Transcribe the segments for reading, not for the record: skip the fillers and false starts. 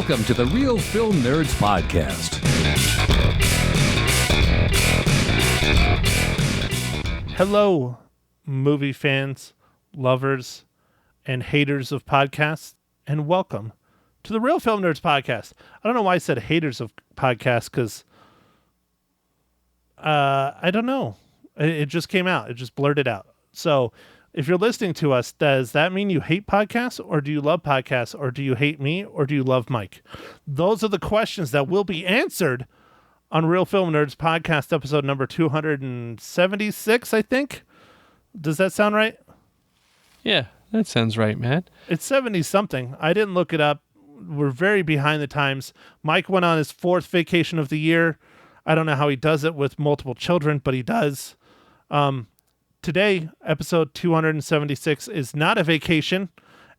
Welcome to the Real Film Nerds Podcast. Hello, movie fans, lovers, and haters of podcasts, and welcome to the Real Film Nerds Podcast. I don't know why I said haters of podcasts, because I don't know. It just came out. It just blurted out. So if you're listening to us, does that mean you hate podcasts, or do you love podcasts, or do you hate me, or do you love Mike? Those are the questions that will be answered on Real Film Nerds Podcast, episode number 276, I think. Does that sound right? Yeah, that sounds right, Matt. It's 70-something. I didn't look it up. We're very behind the times. Mike went on his 4th vacation of the year. I don't know how he does it with multiple children, but he does. Today, episode 276 is not a vacation,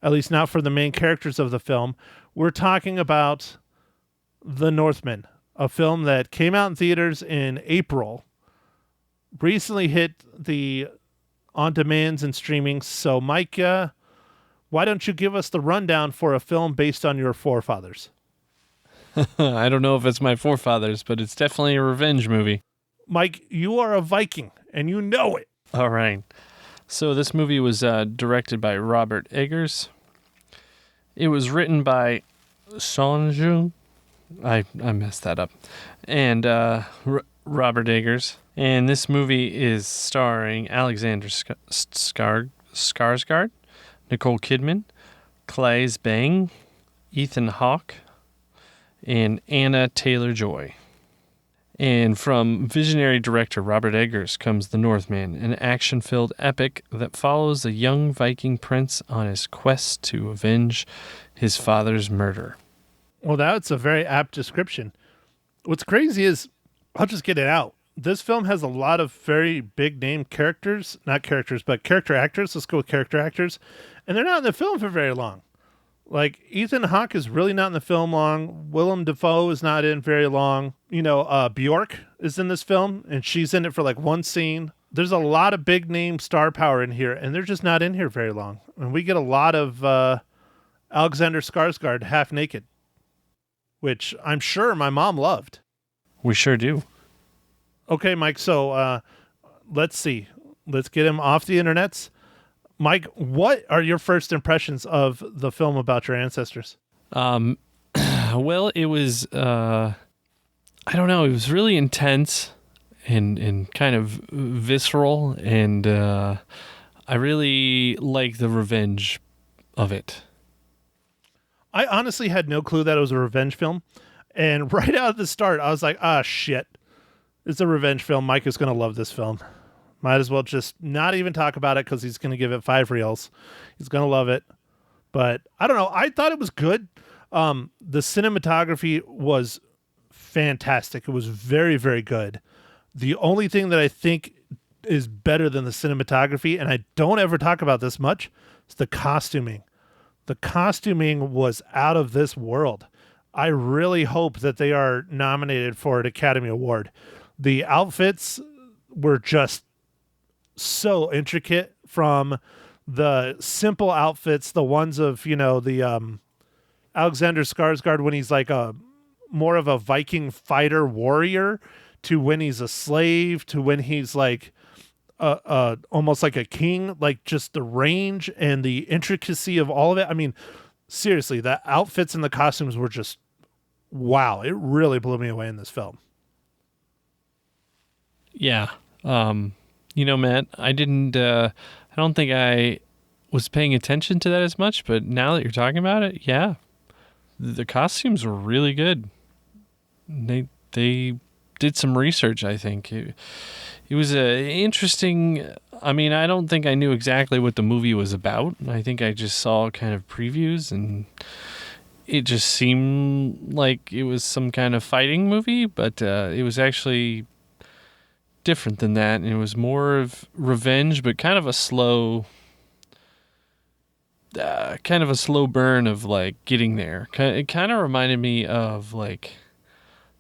at least not for the main characters of the film. We're talking about The Northman, a film that came out in theaters in April, recently hit the on-demands and streaming. So, Mike, why don't you give us the rundown for a film based on your forefathers? I don't know if it's my forefathers, but it's definitely a revenge movie. Mike, you are a Viking, and you know it. All right. So this movie was directed by Robert Eggers. It was written by Sonjung. I messed that up. And Robert Eggers. And this movie is starring Alexander Skarsgård, Nicole Kidman, Claes Bang, Ethan Hawke, and Anna Taylor-Joy. And from visionary director Robert Eggers comes The Northman, an action-filled epic that follows a young Viking prince on his quest to avenge his father's murder. Well, that's a very apt description. What's crazy is, I'll just get it out. This film has a lot of very big-name characters. Not characters, but character actors. Let's go with character actors. And they're not in the film for very long. Like, Ethan Hawke is really not in the film long. Willem Dafoe is not in very long. You know, Bjork is in this film, and she's in it for like one scene. There's a lot of big name star power in here, and they're just not in here very long. And we get a lot of Alexander Skarsgård half naked, which I'm sure my mom loved. We sure do. Okay, Mike, so let's see. Let's get him off the internets. Mike, what are your first impressions of the film about your ancestors? Well, it was, I don't know, it was really intense and kind of visceral, and I really like the revenge of it. I honestly had no clue that it was a revenge film, and right out of the start, I was like, shit, it's a revenge film. Mike is going to love this film. Might as well just not even talk about it because he's going to give it 5 reels. He's going to love it. But I don't know. I thought it was good. The cinematography was fantastic. It was very, very good. The only thing that I think is better than the cinematography, and I don't ever talk about this much, is the costuming. The costuming was out of this world. I really hope that they are nominated for an Academy Award. The outfits were just so intricate, from the simple outfits, the ones of, you know, the Alexander Skarsgård when he's like a more of a Viking fighter warrior, to when he's a slave, to when he's like almost like a king. Like, just the range and the intricacy of all of it. I mean, seriously, the outfits and the costumes were just wow. It really blew me away in this film. Yeah. You know, Matt, I don't think I was paying attention to that as much, but now that you're talking about it, yeah, the costumes were really good. They did some research, I think. It was interesting. I mean, I don't think I knew exactly what the movie was about. I think I just saw kind of previews, and it just seemed like it was some kind of fighting movie, but it was actually different than that, and it was more of revenge, but kind of a slow burn of like getting there. It kind of reminded me of like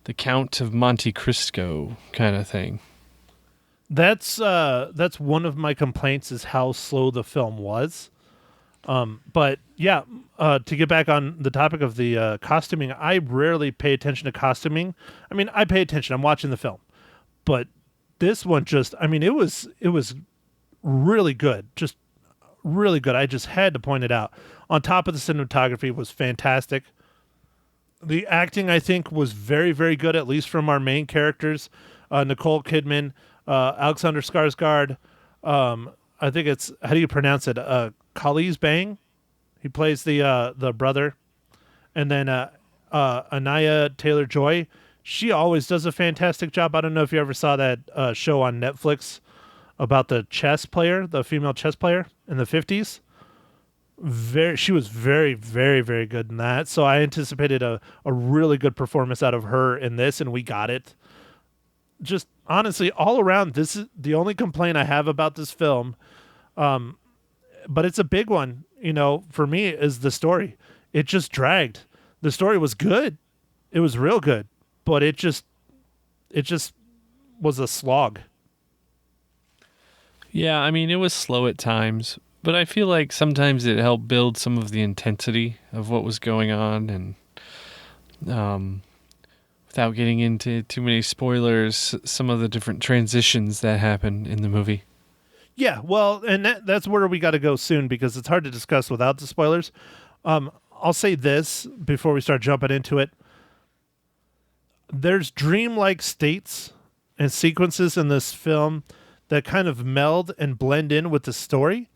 the Count of Monte Cristo kind of thing. That's one of my complaints, is how slow the film was. But yeah, to get back on the topic of the costuming, I rarely pay attention to costuming. I mean, I pay attention. I'm watching the film, but this one just, I mean, it was really good, just really good. I just had to point it out. On top of the cinematography was fantastic. The acting, I think, was very, very good, at least from our main characters, Nicole Kidman, Alexander Skarsgård. I think it's, how do you pronounce it? Khalees Bang. He plays the brother, and then Anaya Taylor Joy. She always does a fantastic job. I don't know if you ever saw that show on Netflix about the chess player, the female chess player in the 50s. She was very, very, very good in that. So I anticipated a really good performance out of her in this, and we got it. Just honestly, all around, this is the only complaint I have about this film. But it's a big one, for me, is the story. It just dragged. The story was good. It was real good, but it just was a slog. Yeah, I mean, it was slow at times, but I feel like sometimes it helped build some of the intensity of what was going on, and without getting into too many spoilers, some of the different transitions that happen in the movie. Yeah, well, and that's where we got to go soon because it's hard to discuss without the spoilers. I'll say this before we start jumping into it. There's dreamlike states and sequences in this film that kind of meld and blend in with the story.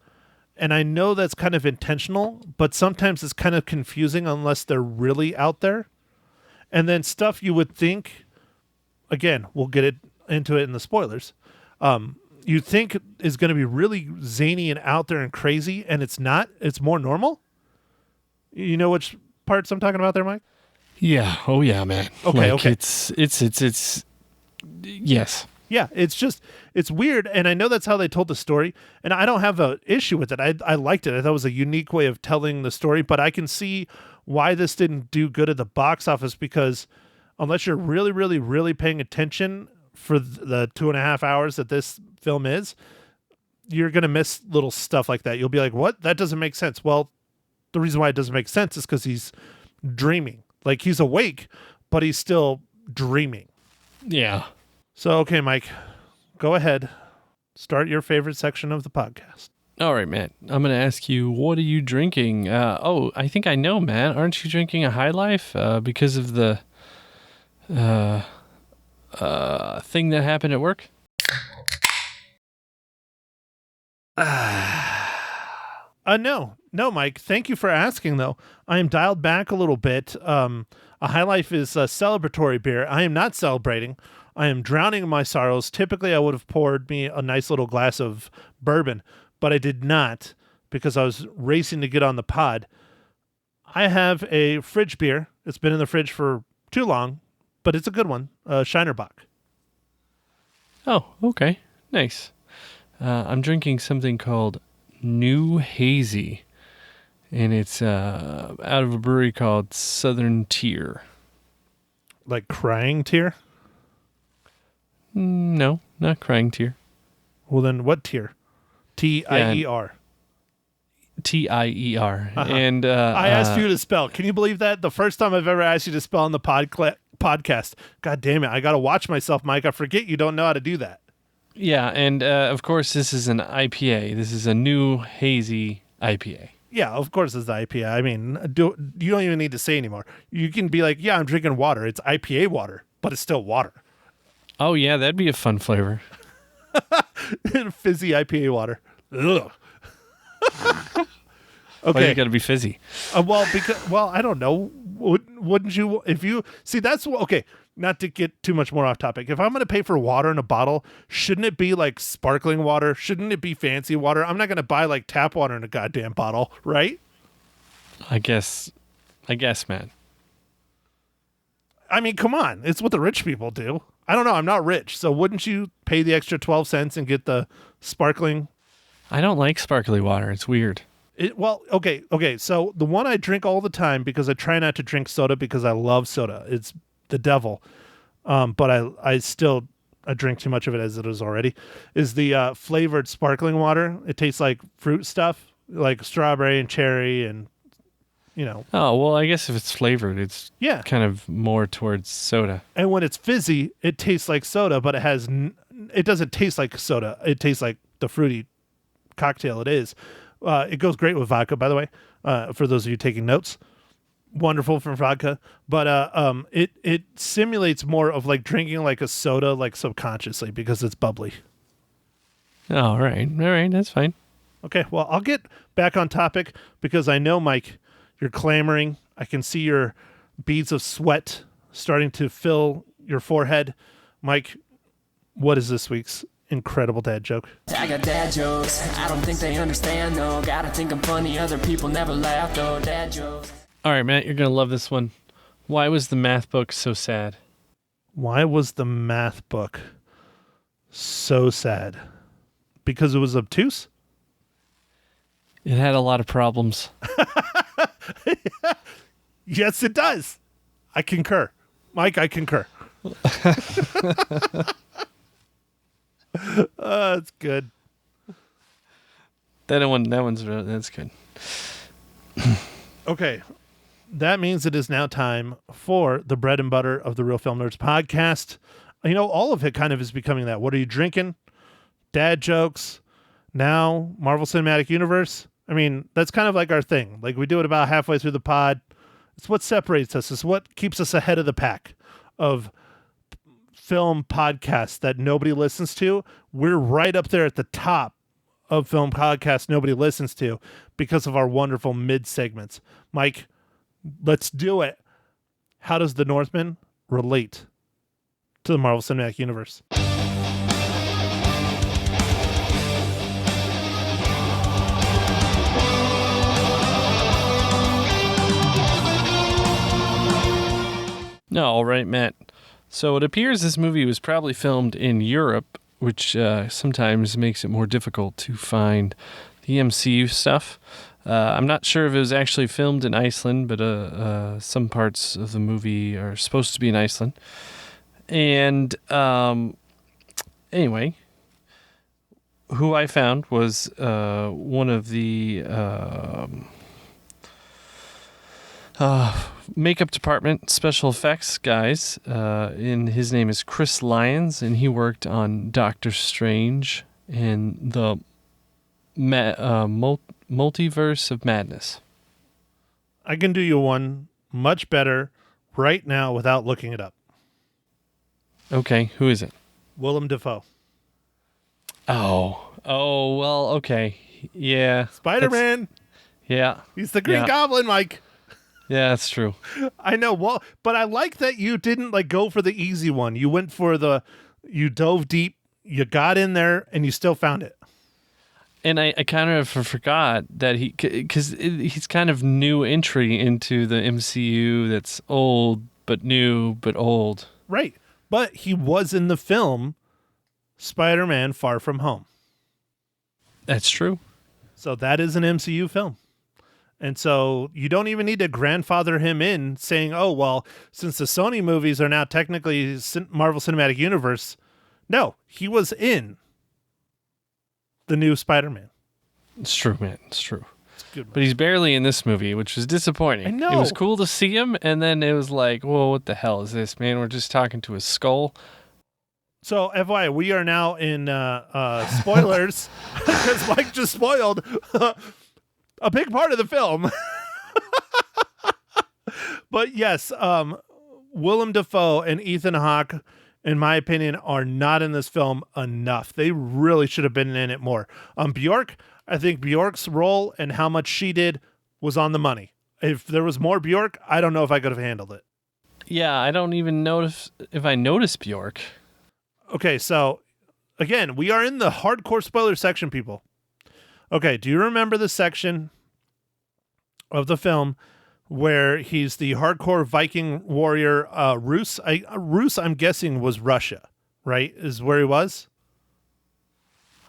And I know that's kind of intentional, but sometimes it's kind of confusing unless they're really out there. And then stuff you would think, again, we'll get into it in the spoilers, you think is going to be really zany and out there and crazy, and it's not. It's more normal. You know which parts I'm talking about there, Mike? Yeah. Oh yeah, man. Okay. It's yes. Yeah, it's weird, and I know that's how they told the story, and I don't have an issue with it. I liked it. I thought it was a unique way of telling the story, but I can see why this didn't do good at the box office, because unless you're really, really, really paying attention for the 2.5 hours that this film is, you're going to miss little stuff like that. You'll be like, what? That doesn't make sense. Well, the reason why it doesn't make sense is because he's dreaming. Like, he's awake, but he's still dreaming. Yeah. So, okay, Mike, go ahead. Start your favorite section of the podcast. All right, Matt. I'm going to ask you, what are you drinking? I think I know, Matt. Aren't you drinking a High Life because of the thing that happened at work? No, Mike. Thank you for asking, though. I am dialed back a little bit. A High Life is a celebratory beer. I am not celebrating. I am drowning in my sorrows. Typically, I would have poured me a nice little glass of bourbon, but I did not because I was racing to get on the pod. I have a fridge beer. It's been in the fridge for too long, but it's a good one. Shinerbach. Oh, okay. Nice. I'm drinking something called New Hazy, and it's out of a brewery called Southern Tier. Like crying tear? No, not crying tear. Well, then what tier? Tier. Tier. Uh-huh. And I asked you to spell. Can you believe that? The first time I've ever asked you to spell on the podcast. God damn it. I got to watch myself, Mike. I forget you don't know how to do that. Yeah, and of course, this is an IPA. This is a New Hazy IPA. Yeah, of course it's the IPA. I mean, you don't even need to say anymore. You can be like, yeah, I'm drinking water. It's IPA water, but it's still water. Oh, yeah, that'd be a fun flavor. Fizzy IPA water. Ugh. Why Okay. you got to be fizzy? Well, I don't know. Wouldn't you? If you see, that's okay. Not to get too much more off topic. If I'm going to pay for water in a bottle, shouldn't it be like sparkling water? Shouldn't it be fancy water? I'm not going to buy like tap water in a goddamn bottle, right? I guess, man. I mean, come on. It's what the rich people do. I don't know. I'm not rich. So wouldn't you pay the extra 12 cents and get the sparkling? I don't like sparkly water. It's weird. Okay. So the one I drink all the time, because I try not to drink soda because I love soda. It's the devil. But I drink too much of it as it is already, is the flavored sparkling water. It tastes like fruit stuff. like strawberry and cherry and, you know. Oh, well, I guess if it's flavored, it's Yeah. kind of more towards soda. And when it's fizzy, it tastes like soda, but it doesn't taste like soda. It tastes like the fruity cocktail it is. It goes great with vodka, by the way, for those of you taking notes. Wonderful for vodka, but it simulates more of like drinking like a soda, like subconsciously, because it's bubbly. Oh, all right, that's fine. Okay, well, I'll get back on topic because I know, Mike, you're clamoring. I can see your beads of sweat starting to fill your forehead. Mike, what is this week's incredible dad joke? I got dad jokes. I don't think they understand, though. Gotta think I'm funny. Other people never laugh, though. Dad jokes. All right, Matt, you're going to love this one. Why was the math book so sad? Why was the math book so sad? Because it was obtuse? It had a lot of problems. Yes, it does. I concur. Mike, I concur. That's good. That's good. Okay. That means it is now time for the bread and butter of the Real Film Nerds podcast. You know, all of it kind of is becoming that. What are you drinking? Dad jokes. Now, Marvel Cinematic Universe. I mean, that's kind of like our thing. Like, we do it about halfway through the pod. It's what separates us. It's what keeps us ahead of the pack of film podcasts that nobody listens to. We're right up there at the top of film podcasts nobody listens to because of our wonderful mid segments. Mike, let's do it. How does the Northman relate to the Marvel Cinematic Universe? No, all right, Matt. So it appears this movie was probably filmed in Europe, which sometimes makes it more difficult to find the MCU stuff. I'm not sure if it was actually filmed in Iceland, but some parts of the movie are supposed to be in Iceland. And anyway, who I found was one of the makeup department special effects guys. And his name is Chris Lyons, and he worked on Doctor Strange and the Multiverse of Madness. I can do you one much better right now without looking it up. Okay, who is it? Willem Dafoe. Oh, well, okay. Yeah. Spider-Man. Yeah. He's the Green Goblin, Mike. Yeah, that's true. I know. Well, but I like that you didn't like go for the easy one. You went for you dove deep, you got in there, and you still found it. And I kind of forgot that because he's kind of new entry into the MCU that's old, but new, but old. Right. But he was in the film Spider-Man Far From Home. That's true. So that is an MCU film. And so you don't even need to grandfather him in saying, oh, well, since the Sony movies are now technically Marvel Cinematic Universe. No, he was in the new Spider-Man. It's true, man. It's true. It's good. But he's barely in this movie, which was disappointing. I know. It was cool to see him, and then it was like, whoa, what the hell is this, man? We're just talking to a skull. So, FYI, we are now in spoilers because Mike just spoiled a big part of the film. But yes, Willem Dafoe and Ethan Hawke, in my opinion, are not in this film enough. They really should have been in it more. Bjork, I think Bjork's role and how much she did was on the money. If there was more Bjork, I don't know if I could have handled it. Yeah, I don't even notice if I noticed Bjork. Okay, so again, we are in the hardcore spoiler section, people. Okay, do you remember the section of the film where he's the hardcore Viking warrior, Rus? Rus, I'm guessing, was Russia, right? Is where he was?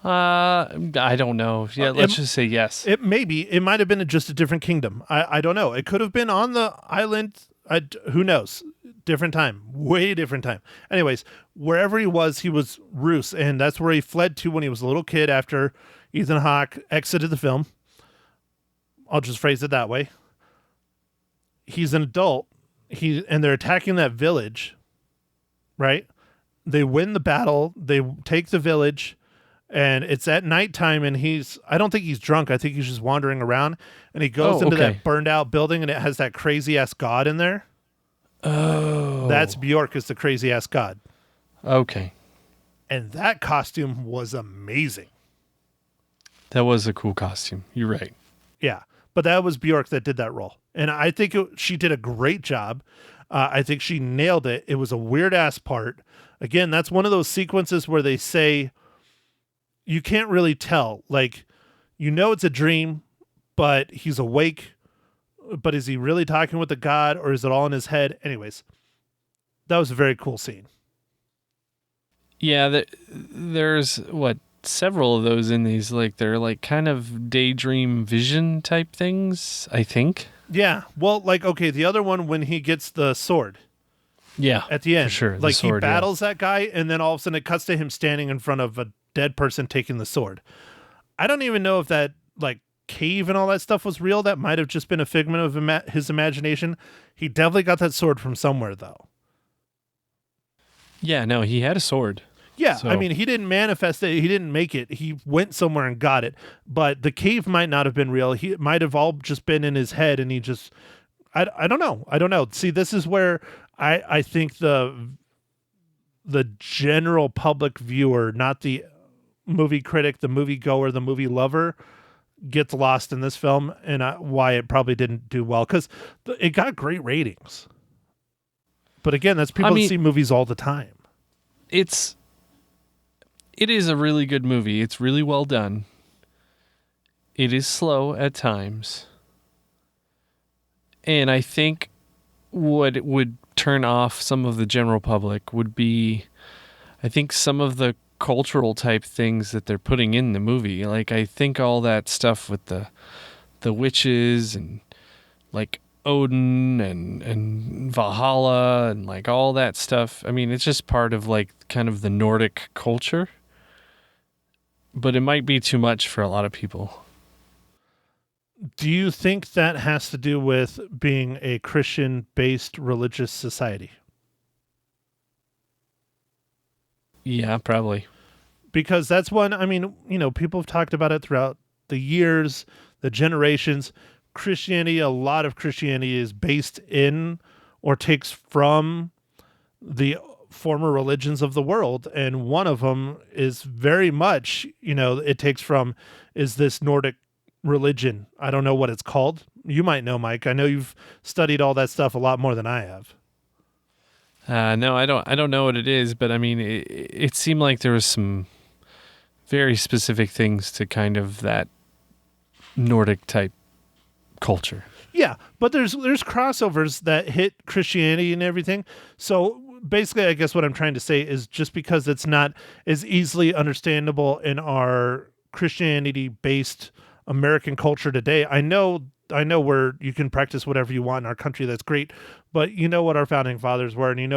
I don't know. Yeah, let's just say yes. It might have been just a different kingdom. I don't know. It could have been on the island. Who knows? Different time. Way different time. Anyways, wherever he was Rus, and that's where he fled to when he was a little kid after Ethan Hawke exited the film. I'll just phrase it that way. He's an adult. And they're attacking that village, right? They win the battle. They take the village, and it's at nighttime, and I don't think he's drunk. I think he's just wandering around, and he goes into that burned out building, and it has that crazy ass god in there. Oh. That's Bjork, is the crazy ass god. Okay. And that costume was amazing. That was a cool costume. You're right. Yeah. But that was Bjork that did that role. And I think she did a great job. I think she nailed it. It was a weird ass part. Again, that's one of those sequences where they say you can't really tell. Like, it's a dream, but he's awake. But is he really talking with the god, or is it all in his head? Anyways, that was a very cool scene. Yeah, there's several of those in these, like they're like kind of daydream vision type things, I think. Yeah. Well, like, okay, the other one when he gets the sword. Yeah. At the end. For sure. Like sword, he battles that guy, and then all of a sudden it cuts to him standing in front of a dead person taking the sword. I don't even know if that like cave and all that stuff was real. That might have just been a figment of his imagination. He definitely got that sword from somewhere, though. Yeah, no, he had a sword. Yeah, so. I mean, he didn't manifest it. He didn't make it. He went somewhere and got it. But the cave might not have been real. It might have all just been in his head, and he just... I don't know. I don't know. See, this is where I think the general public viewer, not the movie critic, the movie goer, the movie lover, gets lost in this film, and why it probably didn't do well. Because it got great ratings. But again, that's people that see movies all the time. It is a really good movie. It's really well done. It is slow at times. And I think what would turn off some of the general public would be, I think, some of the cultural type things that they're putting in the movie. Like, I think all that stuff with the witches and like Odin and Valhalla and like all that stuff. I mean, it's just part of like kind of the Nordic culture. But it might be too much for a lot of people. Do you think that has to do with being a Christian-based religious society? Yeah, probably. Because that's one, I mean, people have talked about it throughout the years, the generations. Christianity, a lot of Christianity is based in or takes from the former religions of the world, and one of them is very much, it takes from is this Nordic religion. I don't know what it's called. You might know, Mike. I know you've studied all that stuff a lot more than I have. No, I don't know what it is, but I mean, it seemed like there was some very specific things to kind of that Nordic type culture. Yeah, but there's crossovers that hit Christianity and everything. So basically, I guess what I'm trying to say is just because it's not as easily understandable in our Christianity-based American culture today, I know where you can practice whatever you want in our country. That's great, but what our founding fathers were, and it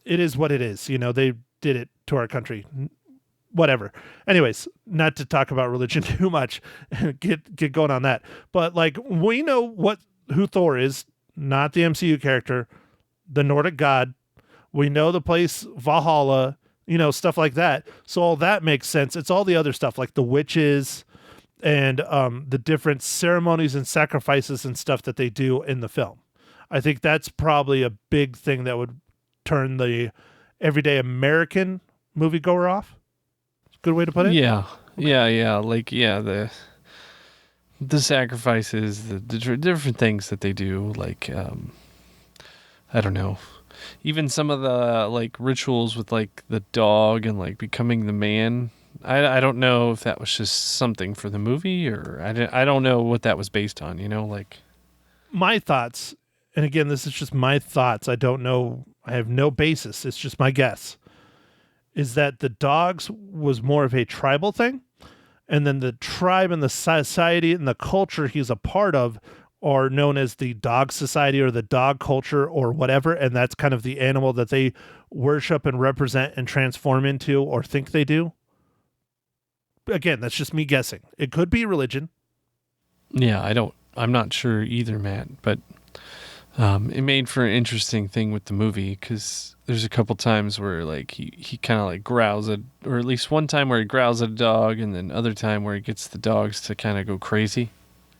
is what it is. They did it to our country. Whatever. Anyways, not to talk about religion too much, get going on that. But like, we know who Thor is. Not the MCU character, the Nordic god. We know the place Valhalla, stuff like that. So all that makes sense. It's all the other stuff like the witches and the different ceremonies and sacrifices and stuff that they do in the film. I think that's probably a big thing that would turn the everyday American moviegoer off. Good way to put it? Yeah. Yeah. Like, yeah, the sacrifices, the different things that they do, like, I don't know, even some of the like rituals with like the dog and like becoming the man. I don't know if that was just something for the movie, or I don't know what that was based on, like. My thoughts, and again, this is just my thoughts. I don't know. I have no basis. It's just my guess, is that the dogs was more of a tribal thing. And then the tribe and the society and the culture he's a part of are known as the dog society or the dog culture or whatever. And that's kind of the animal that they worship and represent and transform into or think they do. again, that's just me guessing. It could be religion. Yeah, I'm not sure either, Matt, but it made for an interesting thing with the movie because there's a couple times where like he kind of like growls at, or at least one time where he growls at a dog, and then other time where he gets the dogs to kind of go crazy.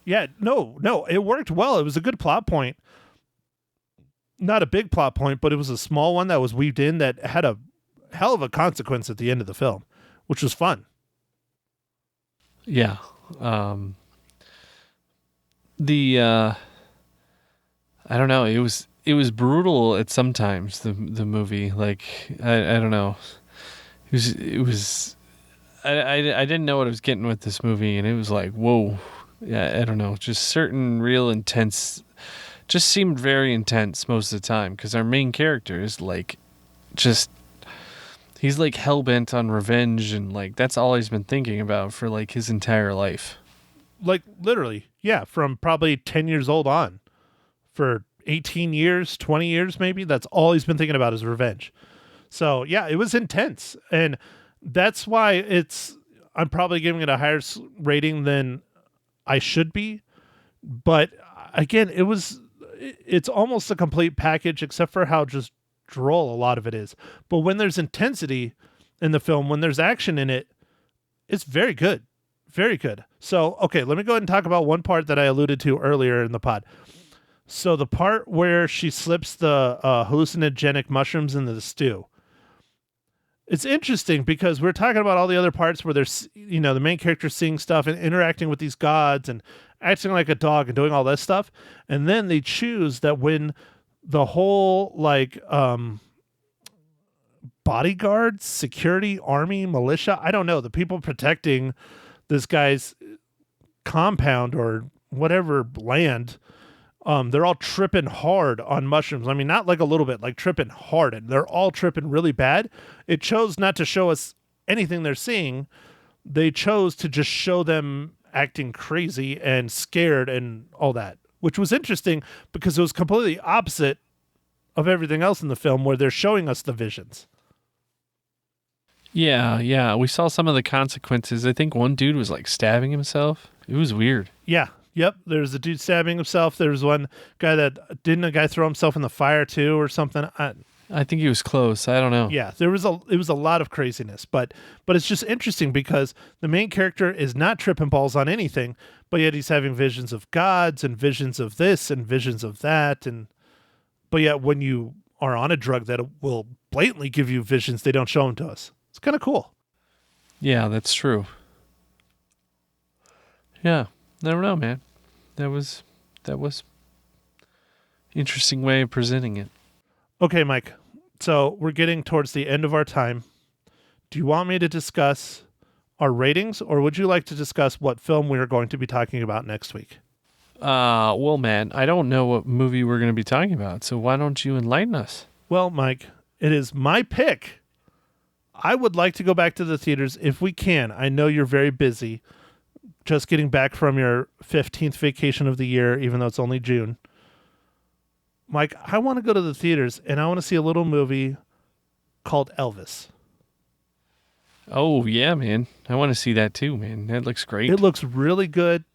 Yeah, no, it worked well. It was a good plot point. Not a big plot point, but it was a small one that was weaved in that had a hell of a consequence at the end of the film, which was fun. Yeah. I don't know. It was brutal at sometimes. The movie, like I don't know. It was. I didn't know what I was getting with this movie, and it was like, whoa. Yeah, I don't know. Just certain real intense. Just seemed very intense most of the time because our main character is like, just. He's like hell-bent on revenge, and like that's all he's been thinking about for like his entire life. Like literally, yeah, from probably 10 years old on. For 18 years, 20 years maybe, that's all he's been thinking about is revenge. So yeah, it was intense. And that's why I'm probably giving it a higher rating than I should be. But again, it's almost a complete package except for how just droll a lot of it is. But when there's intensity in the film, when there's action in it, it's very good. Very good. So, okay, let me go ahead and talk about one part that I alluded to earlier in the pod. So the part where she slips the hallucinogenic mushrooms into the stew. It's interesting because we're talking about all the other parts where there's, the main character seeing stuff and interacting with these gods and acting like a dog and doing all this stuff. And then they choose that when the whole bodyguards, security, army, militia, I don't know, the people protecting this guy's compound or whatever land, they're all tripping hard on mushrooms. I mean, not like a little bit, like tripping hard, and they're all tripping really bad. It chose not to show us anything they're seeing. They chose to just show them acting crazy and scared and all that, which was interesting because it was completely opposite of everything else in the film where they're showing us the visions. Yeah. We saw some of the consequences. I think one dude was like stabbing himself. It was weird. Yeah. Yep. There's a dude stabbing himself. There's one guy didn't a guy throw himself in the fire too or something? I think he was close. I don't know. Yeah, it was a lot of craziness, but it's just interesting because the main character is not tripping balls on anything, but yet he's having visions of gods and visions of this and visions of that, but yet when you are on a drug that will blatantly give you visions, they don't show them to us. It's kind of cool. Yeah, that's true. Yeah, I don't know, man. That was interesting way of presenting it. Okay, Mike. So we're getting towards the end of our time. Do you want me to discuss our ratings, or would you like to discuss what film we are going to be talking about next week? Well, man, I don't know what movie we're going to be talking about, so why don't you enlighten us? Well, Mike, it is my pick. I would like to go back to the theaters if we can. I know you're very busy, just getting back from your 15th vacation of the year, even though it's only June. Mike, I want to go to the theaters and I want to see a little movie called Elvis. Oh, yeah, man. I want to see that too, man. That looks great. It looks really good.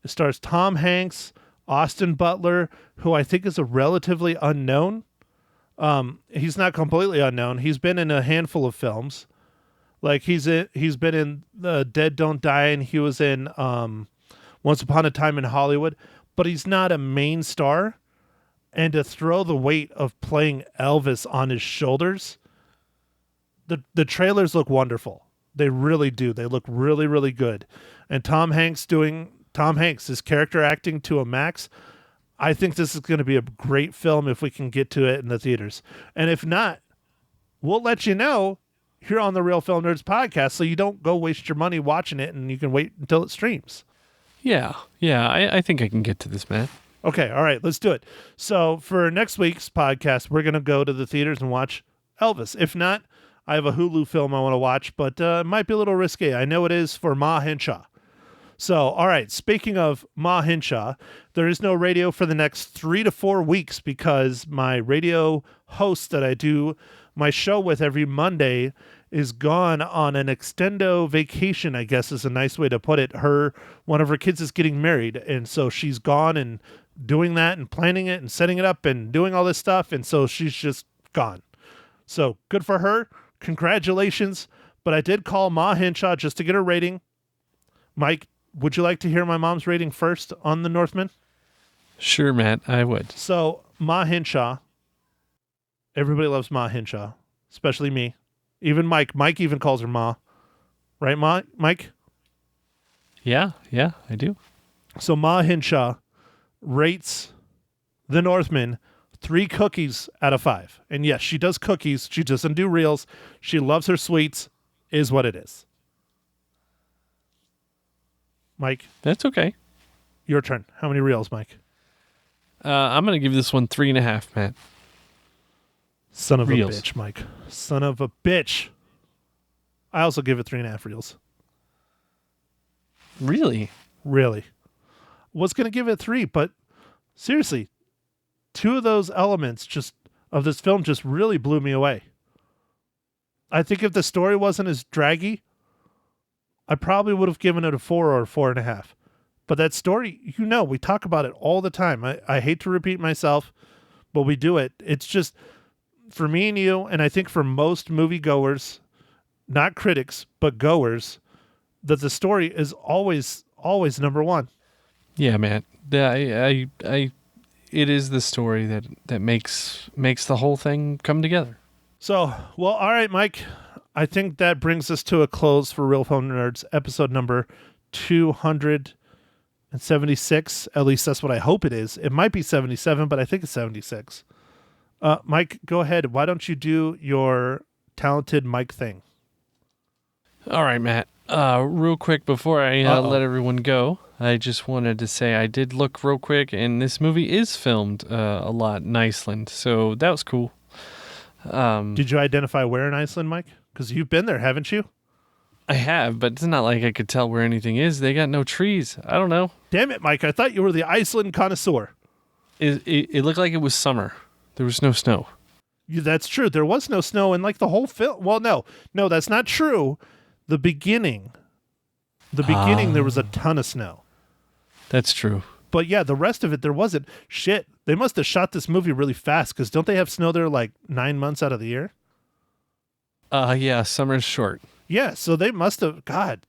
It stars Tom Hanks, Austin Butler, who I think is a relatively unknown. He's not completely unknown. He's been in a handful of films. Like he's been in The Dead Don't Die, and he was in Once Upon a Time in Hollywood, but he's not a main star. And to throw the weight of playing Elvis on his shoulders, the trailers look wonderful. They really do. They look really, really good. And Tom Hanks, his character acting to a max. I think this is going to be a great film if we can get to it in the theaters. And if not, we'll let you know here on the Real Film Nerds podcast so you don't go waste your money watching it and you can wait until it streams. Yeah. I think I can get to this, man. Okay, all right, let's do it. So for next week's podcast, we're going to go to the theaters and watch Elvis. If not, I have a Hulu film I want to watch, but it might be a little risque. I know it is for Ma Henshaw. So, all right, speaking of Ma Henshaw, there is no radio for the next 3 to 4 weeks because my radio host that I do my show with every Monday is gone on an extendo vacation, I guess is a nice way to put it. One of her kids is getting married, and so she's gone and doing that and planning it and setting it up and doing all this stuff, and so she's just gone. So good for her. Congratulations. But I did call Ma Henshaw just to get her rating. Mike, would you like to hear my mom's rating first on the Northman? Sure, Matt, I would. So Ma Henshaw, everybody loves Ma Henshaw, especially me. Even Mike. Mike even calls her Ma. Right, Mike? Yeah, I do. So Ma Henshaw rates The Northman 3 cookies out of 5. And yes, she does cookies. She doesn't do reels. She loves her sweets, is what it is. Mike? That's okay. Your turn. How many reels, Mike? I'm going to give this one 3.5, Matt. Son of Reels. a bitch, Mike. Son of a bitch. I also give it 3.5 reels. Really? Really. Was going to give it 3, but seriously, 2 of those elements of this film just really blew me away. I think if the story wasn't as draggy, I probably would have given it a 4 or a 4.5. But that story, we talk about it all the time. I hate to repeat myself, but we do it. It's just, for me and you, and I think for most moviegoers, not critics, but goers, that the story is always number one. Yeah, Matt. It is the story that makes the whole thing come together. So, well, all right, Mike. I think that brings us to a close for Real Film Nerds, episode number 276. At least that's what I hope it is. It might be 77, but I think it's 76. Mike, go ahead. Why don't you do your talented Mike thing? All right, Matt. Real quick before I let everyone go, I just wanted to say I did look real quick, and this movie is filmed a lot in Iceland, so that was cool. Did you identify where in Iceland, Mike? Because you've been there, haven't you? I have, but it's not like I could tell where anything is. They got no trees. I don't know. Damn it, Mike. I thought you were the Iceland connoisseur. It looked like it was summer. There was no snow. That's true. There was no snow in like the whole film. Well, no, that's not true. The beginning, there was a ton of snow. That's true. But yeah, the rest of it, there wasn't. Shit, they must have shot this movie really fast, because don't they have snow there like 9 months out of the year? Yeah, summer's short. Yeah, so they must have, God.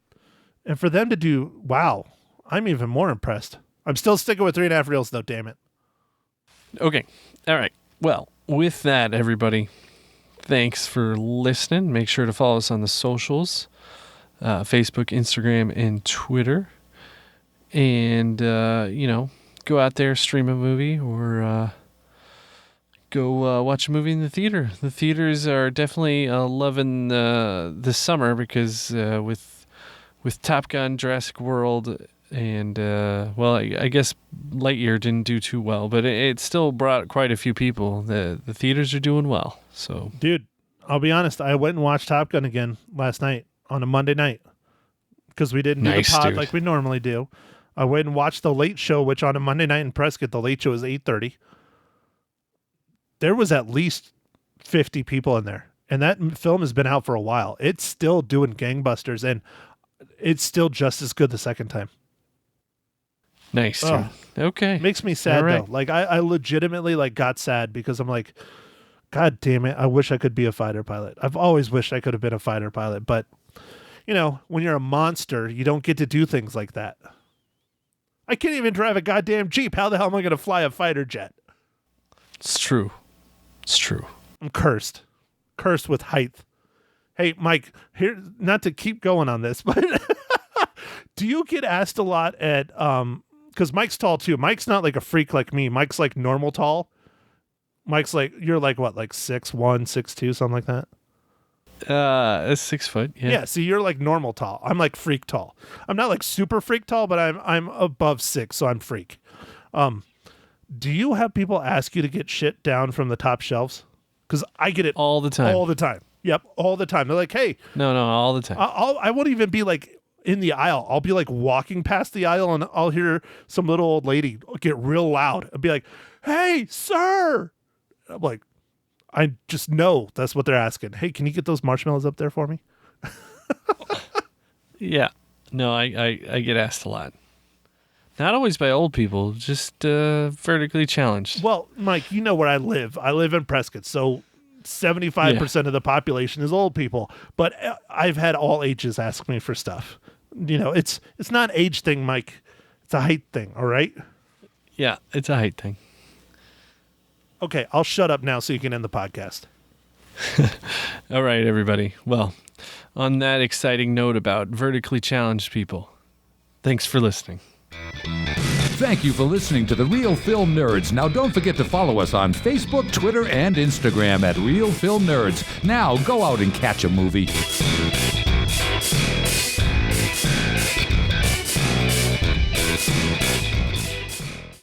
And for them to do, wow, I'm even more impressed. I'm still sticking with 3.5 reels, though, damn it. Okay, all right. Well, with that, everybody, thanks for listening. Make sure to follow us on the socials, Facebook, Instagram, and Twitter. And, go out there, stream a movie, or go watch a movie in the theater. The theaters are definitely loving the summer because with Top Gun, Jurassic World, and, I guess Lightyear didn't do too well, but it still brought quite a few people. The theaters are doing well. So, dude, I'll be honest. I went and watched Top Gun again last night on a Monday night because we didn't do the pod like we normally do. I went and watched The Late Show, which on a Monday night in Prescott, The Late Show is 8:30. There was at least 50 people in there, and that film has been out for a while. It's still doing gangbusters, and it's still just as good the second time. Nice. Oh, okay. Makes me sad, right. though. Like, I legitimately got sad because I'm like, God damn it, I wish I could be a fighter pilot. I've always wished I could have been a fighter pilot, but, when you're a monster, you don't get to do things like that. I can't even drive a goddamn Jeep. How the hell am I going to fly a fighter jet? It's true. I'm cursed. Cursed with height. Hey, Mike, here, not to keep going on this, but do you get asked a lot at, because Mike's tall too. Mike's not like a freak like me. Mike's like normal tall. Mike's like, you're like what, like 6'1", 6'2", something like that? 6 foot. Yeah. Yeah. See, you're like normal tall. I'm like freak tall. I'm not like super freak tall, but I'm above 6, so I'm freak. Do you have people ask you to get shit down from the top shelves? Because I get it all the time. All the time. Yep, all the time. They're like, hey. No, all the time. I won't even be like in the aisle. I'll be like walking past the aisle, and I'll hear some little old lady get real loud and be like, hey, sir. I'm like, I just know that's what they're asking. Hey, can you get those marshmallows up there for me? Yeah. No, I get asked a lot. Not always by old people, just vertically challenged. Well, Mike, you know where I live. I live in Prescott, so 75% of the population is old people. But I've had all ages ask me for stuff. You know, it's not an age thing, Mike. It's a height thing, all right? Yeah, it's a height thing. Okay, I'll shut up now so you can end the podcast. All right, everybody. Well, on that exciting note about vertically challenged people, thanks for listening. Thank you for listening to The Real Film Nerds. Now, don't forget to follow us on Facebook, Twitter, and Instagram at Real Film Nerds. Now, go out and catch a movie.